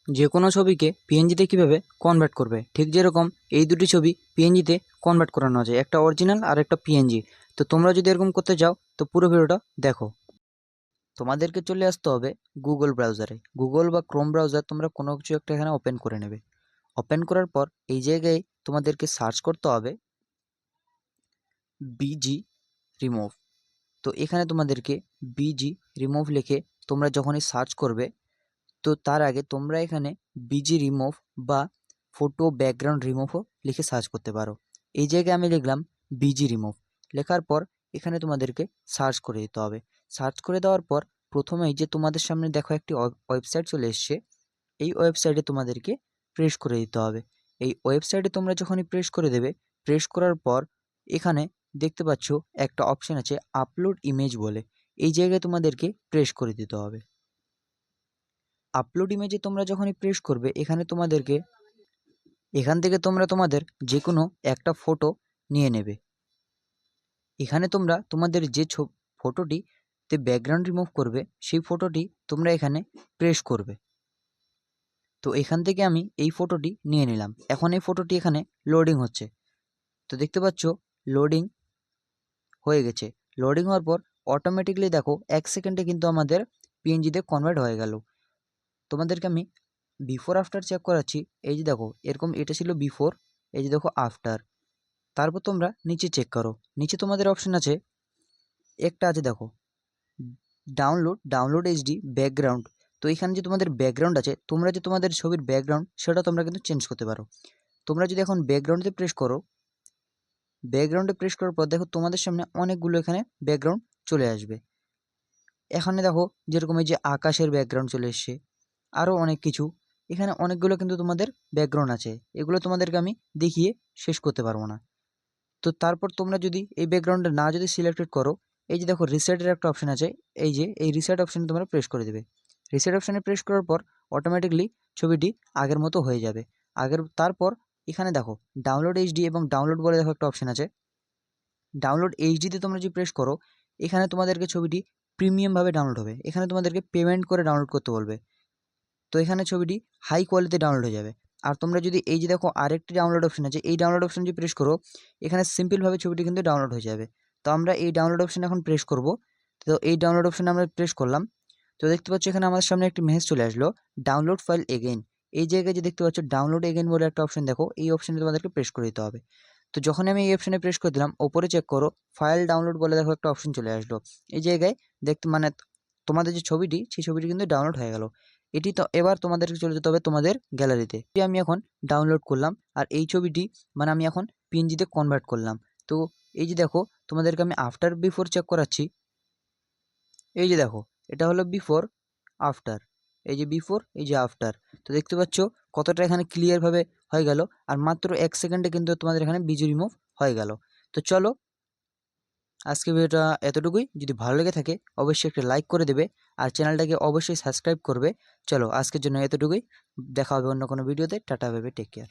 যে কোনো ছবিকে পিএনজিতে কিভাবে কনভার্ট করবে, ঠিক যেরকম এই দুটি ছবি পিএনজিতে কনভার্ট করানো আছে, একটা অরিজিনাল আর একটা পিএনজি। তো তোমরা যদি এরকম করতে চাও তো পুরো ভিডিওটা দেখো। তোমাদেরকে চলে আসতে হবে গুগল ব্রাউজারে, গুগল বা ক্রোম ব্রাউজার, তোমরা কোনো কিছু একটা এখানে ওপেন করে নেবে। ওপেন করার পর এই জায়গায় তোমাদেরকে সার্চ করতে হবে বিজি রিমুভ। তো এখানে তোমাদেরকে বিজি রিমুভ লিখে তোমরা যখনই সার্চ করবে, তো তার আগে তোমরা এখানে বিজি রিমুভ বা ফটো ব্যাকগ্রাউন্ড রিমুভও লিখে সার্চ করতে পারো। এই জায়গায় আমি লিখলাম বিজি রিমুভ। লেখার পর এখানে তোমাদেরকে সার্চ করে দিতে হবে। সার্চ করে দেওয়ার পর প্রথমেই যে তোমাদের সামনে দেখো একটি ওয়েবসাইট চলে এসছে, এই ওয়েবসাইটে তোমাদেরকে প্রেস করে দিতে হবে। এই ওয়েবসাইটে তোমরা যখনই প্রেস করে দেবে, প্রেস করার পর এখানে দেখতে পাচ্ছ একটা অপশন আছে আপলোড ইমেজ বলে, এই জায়গায় তোমাদেরকে প্রেস করে দিতে হবে। আপলোড ইমেজে তোমরা যখনই প্রেস করবে, এখান থেকে তোমরা তোমাদের যে কোনো একটা ফটো নিয়ে নেবে। এখানে তোমরা তোমাদের যে ফটোটিতে ব্যাকগ্রাউন্ড রিমুভ করবে, সেই ফটোটি তোমরা এখানে প্রেস করবে। তো এখান থেকে আমি এই ফটোটি নিয়ে নিলাম। এখন এই ফটোটি এখানে লোডিং হচ্ছে। তো দেখতে পাচ্ছ লোডিং হয়ে গেছে। লোডিং হওয়ার পর অটোমেটিকলি দেখো 1 সেকেন্ডে কিন্তু আমাদের পিএনজিতে কনভার্ট হয়ে গেল। তোমাদেরকে আমি বিফোর আফটার চেক করাচ্ছি। এই যে দেখো এরকম, এটা ছিল বিফোর, এই যে দেখো আফটার। তারপর তোমরা নিচে চেক করো, নিচে তোমাদের অপশন আছে, একটা আছে দেখো ডাউনলোড এইচডি ব্যাকগ্রাউন্ড। তো এখানে যে তোমাদের ব্যাকগ্রাউন্ড আছে, তোমরা যে তোমাদের ছবির ব্যাকগ্রাউন্ড সেটা তোমরা কিন্তু চেঞ্জ করতে পারো। তোমরা যদি এখন ব্যাকগ্রাউন্ডে প্রেস করো, ব্যাকগ্রাউন্ডে প্রেস করার পর দেখো তোমাদের সামনে অনেকগুলো এখানে ব্যাকগ্রাউন্ড চলে আসবে। এখানে দেখো যেরকম এই যে আকাশের ব্যাকগ্রাউন্ড চলে এসছে, আরও অনেক কিছু, এখানে অনেকগুলো কিন্তু তোমাদের ব্যাকগ্রাউন্ড আছে। এগুলো তোমাদেরকে আমি দেখিয়ে শেষ করতে পারবো না। তো তারপর তোমরা যদি এই ব্যাকগ্রাউন্ডে না যদি সিলেক্টেড করো, এই যে দেখো রিসেটের একটা অপশন আছে, এই যে এই রিসেট অপশানে তোমরা প্রেস করে দেবে। রিসেট অপশানে প্রেস করার পর অটোমেটিকলি ছবিটি আগের মতো হয়ে যাবে। তারপর এখানে দেখো ডাউনলোড এইচডি এবং ডাউনলোড বলে দেখো একটা অপশন আছে। ডাউনলোড এইচডিতে তোমরা যদি প্রেস করো, এখানে তোমাদেরকে ছবিটি প্রিমিয়ামভাবে ডাউনলোড হবে। এখানে তোমাদেরকে পেমেন্ট করে ডাউনলোড করতে বলবে। তো এখানে ছবিটি হাই কোয়ালিটি ডাউনলোড হয়ে যাবে। আর তোমরা যদি এই যে দেখো আরেকটি ডাউনলোড অপশন আছে, এই ডাউনলোড অপশন যদি প্রেস করো, এখানে সিম্পলভাবে ছবিটি কিন্তু ডাউনলোড হয়ে যাবে। তো আমরা এই ডাউনলোড অপশন এখন প্রেস করব। তো এই ডাউনলোড অপশনে আমরা প্রেস করলাম। তো দেখতে পাচ্ছ এখানে আমাদের সামনে একটি মেসেজ চলে আসলো, ডাউনলোড ফাইল এগেইন। এই জায়গায় যে দেখতে পাচ্ছ ডাউনলোড এগেইন বলে একটা অপশন, দেখো এই অপশনে তোমাদেরকে প্রেস করে দিতে হবে। তো যখন আমি এই অপশনে প্রেস করে দিলাম, ওপরে চেক করো ফাইল ডাউনলোড বলে দেখো একটা অপশন চলে আসলো। এই জায়গায় দেখতে মানে তোমাদের যে ছবিটি, সেই ছবিটি কিন্তু ডাউনলোড হয়ে গেল। এটি তো এবার তোমাদেরকে চলে যেতে হবে তোমাদের গ্যালারিতে। আমি এখন ডাউনলোড করলাম আর এই ছবিটি মানে আমি এখন পিএনজিতে কনভার্ট করলাম। তো এই যে দেখো তোমাদেরকে আমি আফটার বিফোর চেক করাচ্ছি। এই যে দেখো এটা হলো বিফোর আফটার, এই যে বিফোর, এই যে আফটার। তো দেখতে পাচ্ছ কতটা এখানে ক্লিয়ারভাবে হয়ে গেল। আর মাত্র 1 সেকেন্ডে কিন্তু তোমাদের এখানে বিজি রিমুভ হয়ে গেল। তো চলো আজকে ভিডিওটা এতটুকুই। যদি ভালো লেগে থাকে অবশ্যই একটা লাইক করে দেবে আর চ্যানেলটাকে অবশ্যই সাবস্ক্রাইব করবে। চলো আজকের জন্য এতটুকুই, দেখা হবে অন্য কোনো ভিডিওতে। Tata, bye bye, take care.